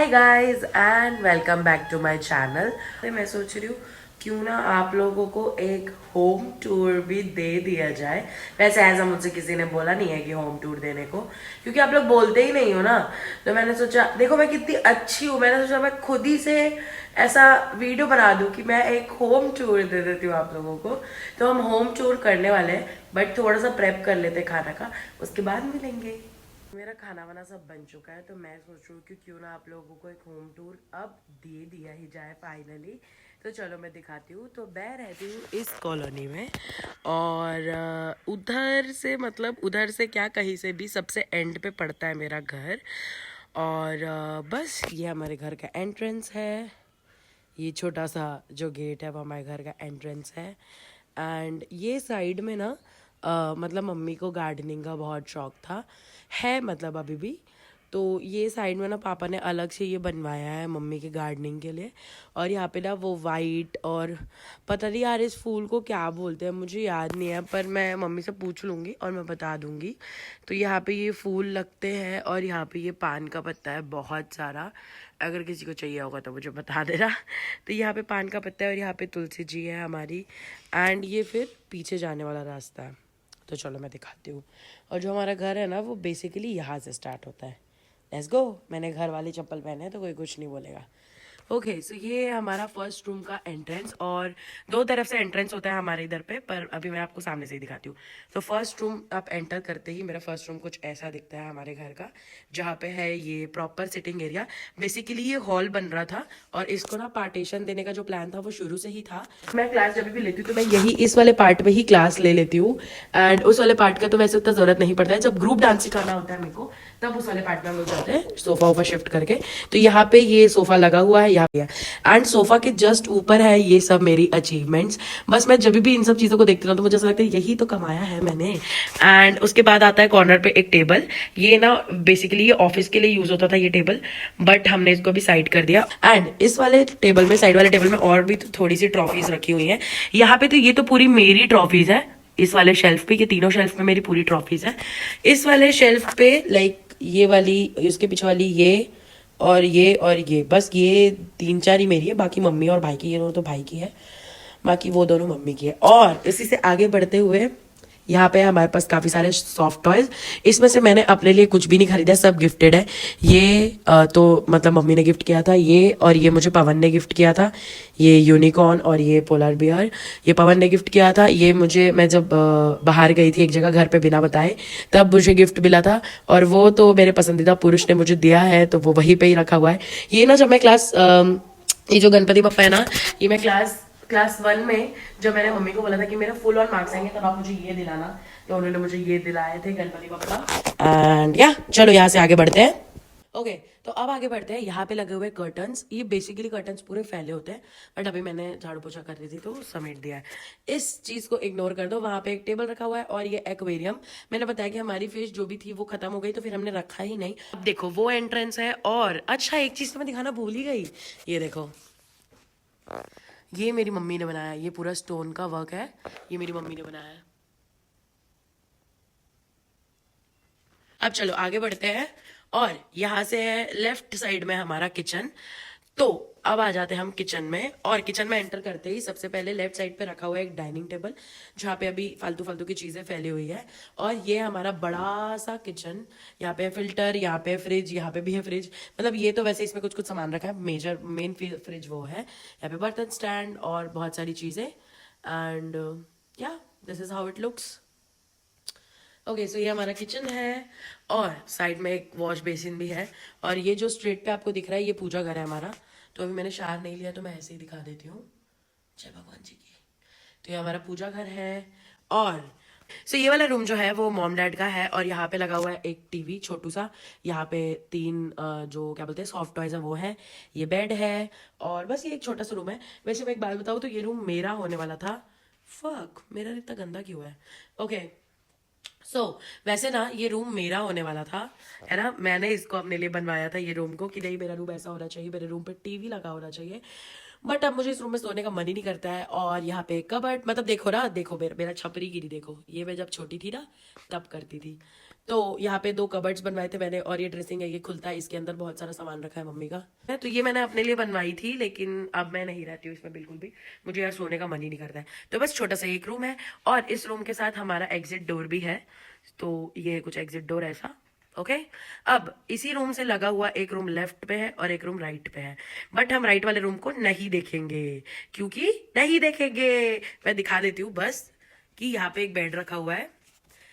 Hi guys and welcome back to my channel. मैं सोच रही हूँ क्यों ना आप लोगों को एक होम टूर भी दे दिया जाए। वैसे ऐसा मुझसे किसी ने बोला नहीं है कि होम टूर देने को, क्योंकि आप लोग बोलते ही नहीं हो ना। तो मैंने सोचा, देखो मैं कितनी अच्छी हूँ, मैंने सोचा मैं खुद ही से ऐसा वीडियो बना दूँ कि मैं एक होम टूर दे देती हूँ आप लोगों को। तो हम होम टूर करने वाले हैं, बट थोड़ा सा प्रेप कर लेते खाना का, उसके बाद मिलेंगे। मेरा खाना वाना सब बन चुका है, तो मैं सोच रही हूँ कि क्यों ना आप लोगों को एक होम टूर अब दे दिया ही जाए फाइनली। तो चलो मैं दिखाती हूँ। तो मैं रहती हूँ इस कॉलोनी में, और उधर से, मतलब उधर से क्या, कहीं से भी सबसे एंड पे पड़ता है मेरा घर। और बस ये हमारे घर का एंट्रेंस है। ये छोटा सा जो गेट है वो हमारे घर का एंट्रेंस है। एंड ये साइड में ना मतलब मम्मी को गार्डनिंग का बहुत शौक था, है मतलब अभी भी। तो ये साइड में ना पापा ने अलग से ये बनवाया है मम्मी के गार्डनिंग के लिए। और यहाँ पे ना वो वाइट, और पता नहीं यार इस फूल को क्या बोलते हैं, मुझे याद नहीं है, पर मैं मम्मी से पूछ लूँगी और मैं बता दूँगी। तो यहाँ पे ये फूल लगते हैं, और यहाँ पे ये पान का पत्ता है बहुत सारा। अगर किसी को चाहिए होगा तो मुझे बता देना। तो यहाँ पे पान का पत्ता है, और यहाँ पे तुलसी जी है हमारी। एंड ये फिर पीछे जाने वाला रास्ता है। तो चलो मैं दिखाती हूँ। और जो हमारा घर है ना वो बेसिकली यहाँ से स्टार्ट होता है। Let's go. मैंने घर वाली चप्पल पहने हैं तो कोई कुछ नहीं बोलेगा। ओके, सो ये हमारा फर्स्ट रूम का एंट्रेंस, और दो तरफ से एंट्रेंस होता है हमारे इधर पे, पर अभी मैं आपको सामने से ही दिखाती हूँ। तो फर्स्ट रूम आप एंटर करते ही मेरा फर्स्ट रूम कुछ ऐसा दिखता है हमारे घर का, जहाँ पे है ये प्रॉपर सिटिंग एरिया। बेसिकली ये हॉल बन रहा था, और इसको ना पार्टीशन देने का जो प्लान था वो शुरू से ही था। मैं क्लास जब भी लेती हूँ तो मैं यही इस वाले पार्ट में ही क्लास ले लेती हूँ। एंड उस वाले पार्ट का तो वैसे उतना जरूरत नहीं पड़ता है, जब ग्रुप डांस सिखाना होता है मेरे को तब उस वाले पार्ट में हम लोग जाते हैं सोफा वोफा शिफ्ट करके। तो यहाँ पे ये सोफा लगा हुआ है यहाँ पे, एंड सोफा के जस्ट ऊपर है ये सब मेरी अचीवमेंट्स। बस मैं जब भी इन सब चीज़ों को देखती हूँ तो मुझे ऐसा लगता है यही तो कमाया है मैंने। एंड उसके बाद आता है कॉर्नर पे एक टेबल। ये ना बेसिकली ये ऑफिस के लिए यूज होता था ये टेबल, बट हमने इसको भी साइड कर दिया। एंड इस वाले टेबल में, साइड वाले टेबल में और भी थोड़ी सी ट्रॉफीज रखी हुई है यहाँ पे। तो ये तो पूरी मेरी ट्रॉफीज है। इस वाले शेल्फ पे, ये तीनों शेल्फ में मेरी पूरी ट्रॉफीज है। इस वाले शेल्फ पे लाइक ये वाली, उसके पीछे वाली ये, और ये, बस ये तीन चार ही मेरी है। बाकी मम्मी और भाई की, ये दोनों तो भाई की है, बाकी वो दोनों मम्मी की है। और इसी से आगे बढ़ते हुए यहाँ पे हमारे पास काफी सारे सॉफ्ट टॉयज। इसमें से मैंने अपने लिए कुछ भी नहीं खरीदा, सब गिफ्टेड है। ये तो मतलब मम्मी ने गिफ्ट किया था ये, और ये मुझे पवन ने गिफ्ट किया था। ये यूनिकॉर्न और ये पोलर बियर, ये पवन ने गिफ्ट किया था। ये मुझे, मैं जब बाहर गई थी एक जगह घर पे बिना बताए, तब मुझे गिफ्ट मिला था। और वो तो मेरे पसंदीदा पुरुष ने मुझे दिया है, तो वो वहीं पे ही रखा हुआ है। ये ना जब मैं ये जो गणपति बप्पा है ना, ये मैं क्लास क्लास 1 में जब मैंने मम्मी को बोला था कि मेरा फुल ऑन मार्क्स आएंगे तब आप मुझे ये दिलाना, तो उन्होंने मुझे ये दिलाए थे गणपति बप्पा। एंड या चलो यहाँ से आगे बढ़ते हैं। ओके, तो अब आगे बढ़ते हैं। यहाँ पे लगे हुए कर्टन्स, ये बेसिकली कर्टन्स पूरे फैले होते हैं, बट अभी मैंने झाड़ू पोछा कर रही थी तो समेट दिया है। इस चीज को इग्नोर कर दो। वहां पे एक टेबल रखा हुआ है, और ये एक्वेरियम। मैंने बताया कि हमारी फिश जो भी थी वो खत्म हो गई, तो फिर हमने रखा ही नहीं। अब देखो वो एंट्रेंस है। और अच्छा, एक चीज तो मैं दिखाना भूल ही गई। ये देखो, ये मेरी मम्मी ने बनाया, ये पूरा स्टोन का वर्क है, ये मेरी मम्मी ने बनाया है। अब चलो आगे बढ़ते हैं। और यहाँ से है लेफ्ट साइड में हमारा किचन। तो अब आ जाते हैं हम किचन में, और किचन में एंटर करते ही सबसे पहले लेफ्ट साइड पे रखा हुआ है एक डाइनिंग टेबल, जहाँ पे अभी फालतू फालतू की चीजें फैली हुई है। और ये हमारा बड़ा सा किचन। यहाँ पे है फिल्टर, यहाँ पे है फ्रिज, यहाँ पे भी है फ्रिज। मतलब ये तो वैसे इसमें कुछ कुछ सामान रखा है, मेजर मेन फ्रिज वो है। यहाँ पे बर्तन स्टैंड और बहुत सारी चीजें। And yeah this is how it looks. Okay, so ये हमारा किचन है, और साइड में एक वॉश बेसिन भी है। और ये जो स्ट्रेट पे आपको दिख रहा है ये पूजा घर है हमारा। तो अभी मैंने शार नहीं लिया तो मैं ऐसे ही दिखा देती हूँ। जय भगवान जी की। तो ये हमारा पूजा घर है। और सो ये वाला रूम जो है वो मॉम डैड का है, और यहाँ पे लगा हुआ है एक टीवी छोटू सा। यहाँ पे तीन जो क्या बोलते हैं सॉफ्ट टॉयज है वो है। ये बेड है, और बस ये एक छोटा सा रूम है। वैसे मैं एक बात बताऊँ तो ये रूम मेरा होने वाला था। फक, मेरा इतना गंदा क्यों है। ओके, वैसे ना ये रूम मेरा होने वाला था, है ना। मैंने इसको अपने लिए बनवाया था ये रूम को, कि नहीं मेरा रूम ऐसा होना चाहिए, मेरे रूम पे टीवी लगा होना चाहिए। बट अब मुझे इस रूम में सोने का मन ही नहीं करता है। और यहाँ पे कबर्ड, मतलब देखो ना, देखो मेरा छपरी गिरी देखो, ये मैं जब छोटी थी ना तब करती थी। तो यहाँ पे 2 कबर्ड्स बनवाए थे मैंने, और ये ड्रेसिंग है, ये खुलता है, इसके अंदर बहुत सारा सामान रखा है मम्मी का है। तो ये मैंने अपने लिए बनवाई थी, लेकिन अब मैं नहीं रहती हूँ इसमें बिल्कुल भी, मुझे यार सोने का मन ही नहीं करता है। तो बस छोटा सा एक रूम है, और इस रूम के साथ हमारा एग्जिट डोर भी है। तो ये कुछ एग्जिट डोर ऐसा। ओके। अब इसी रूम से लगा हुआ एक रूम लेफ्ट पे है और एक रूम राइट पे है, बट हम राइट वाले रूम को नहीं देखेंगे, क्योंकि नहीं देखेंगे। मैं दिखा देती हूँ बस, कि यहाँ पे एक बेड रखा हुआ है।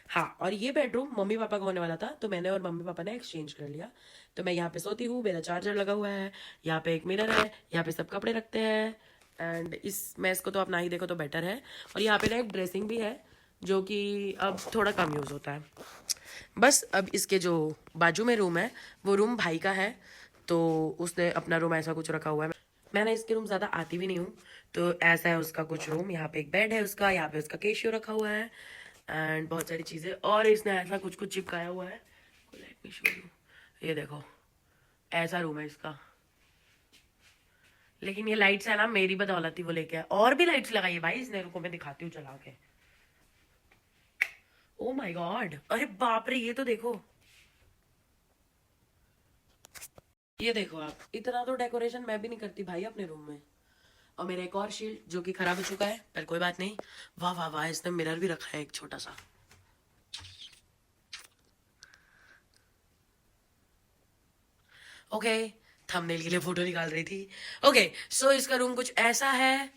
हाँ, और ये बेडरूम मम्मी पापा का होने वाला था, तो मैंने और मम्मी पापा ने एक्सचेंज कर लिया। तो मैं यहाँ पे सोती हूँ, मेरा चार्जर लगा हुआ है, यहाँ पे एक मिरर है, यहाँ पे सब कपड़े रखते हैं, एंड इस मैस को तो आप ना ही देखो तो बेटर है। और यहाँ पे ना एक ड्रेसिंग भी है, जो कि अब थोड़ा कम यूज़ होता है। बस अब इसके जो बाजू में रूम है, वो रूम भाई का है, तो उसने अपना रूम ऐसा कुछ रखा हुआ है। मैं ना इसके रूम ज़्यादा आती भी नहीं हूँ, तो ऐसा है उसका कुछ रूम। यहाँ पे एक बेड है उसका, यहाँ पे उसका केशियो रखा हुआ है, एंड बहुत सारी चीज़ें, और इसने ऐसा कुछ कुछ चिपकाया हुआ है। लेट मी शो यू, ये देखो, ऐसा रूम है इसका। लेकिन ये लाइट्स है ना, मेरी बदौलत ही वो लेके आया। और भी लाइट्स लगाई है भाई इसने, रुको मैं दिखाती हूँ चला के। ओ माय गॉड, अरे बाप रे, ये तो देखो, ये देखो आप, इतना तो डेकोरेशन मैं भी नहीं करती भाई अपने रूम में। और मेरा एक और शील्ड जो कि खराब हो चुका है, पर कोई बात नहीं। वाह वाह वाह, इसने मिरर भी रखा है एक छोटा सा। ओके, थंबनेल के लिए फोटो निकाल रही थी। ओके, सो इसका रूम कुछ ऐसा है,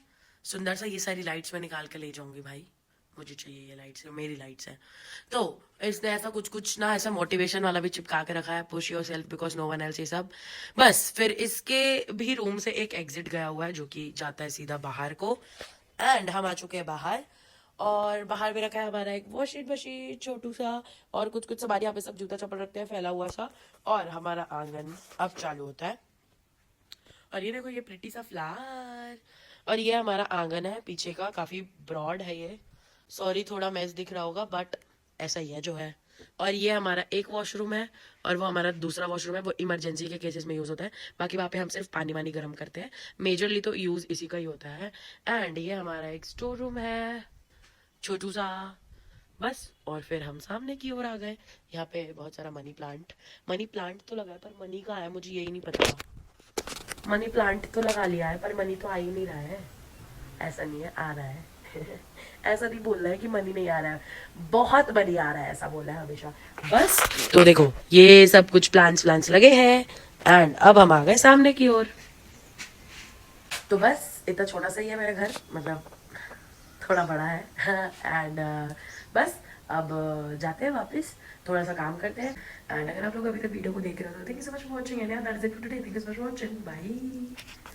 सुंदर सा। ये सारी लाइट्स मैं निकाल के ले जाऊंगी भाई, मुझे चाहिए ये लाइट्स, मेरी लाइट्स है। तो इसने ऐसा कुछ कुछ ना, ऐसा मोटिवेशन वाला भी चिपका के रखा है, push yourself because no one else, ये सब। बस फिर इसके भी रूम से एक एग्जिट गया हुआ है, जो कि जाता है सीधा बाहर को। एंड हम आ चुके हैं बाहर, और बाहर भी रखा है हमारा एक वॉशिंग मशीन छोटू सा, और कुछ कुछ सामान, यहाँ पे सब जूता चप्पल रखते हैं फैला हुआ सा। और हमारा आंगन अब चालू होता है, और ये देखो, ये प्रिटी सा फ्लावर। और ये हमारा आंगन है पीछे का, काफी ब्रॉड है ये। सॉरी थोड़ा मैस दिख रहा होगा, बट ऐसा ही है जो है। और ये हमारा एक वॉशरूम है, और वो हमारा दूसरा वॉशरूम है, वो इमरजेंसी के केसेस में यूज होता है। बाकी वहाँ पे हम सिर्फ पानी वानी गर्म करते हैं, मेजरली तो यूज इसी का ही होता है। एंड ये हमारा एक स्टोर रूम है छोटू सा। बस, और फिर हम सामने की ओर आ गए। यहाँ पे बहुत सारा मनी प्लांट तो लगा है, पर मनी कहाँ है मुझे यही नहीं पता। मनी प्लांट तो लगा लिया है, पर मनी तो आ ही नहीं रहा है। ऐसा नहीं है, आ रहा है। ऐसा नहीं बोल रहा है कि मनी नहीं आ रहा है, बहुत मनी आ रहा है, ऐसा बोला है हमेशा। बस, तो देखो ये सब कुछ प्लांट्स प्लांट्स लगे हैं, एंड अब हम आ गए सामने की ओर। तो बस इतना छोटा सा ही है मेरा घर, मतलब थोड़ा बड़ा है। एंड बस अब जाते हैं वापस, थोड़ा सा काम करते हैं। एंड अगर आप लोग अभी तक वीडियो को देख रहे हो तो thank you so much for watching, and that's it for today. Thank you so much for watching, bye.